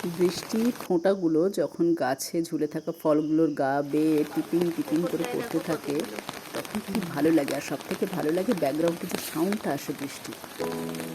বৃষ্টির ফোঁটাগুলো যখন গাছে ঝুলে থাকা ফলগুলোর গা বেয়ে টিপিং টিপিং করে কোথায় পড়তে দেখো থাকে, কতগুলো। তখন কি ভালো লাগে। আর সব থেকে ভালো লাগে ব্যাকগ্রাউন্ডে যে সাউন্ডটা আসে বৃষ্টির।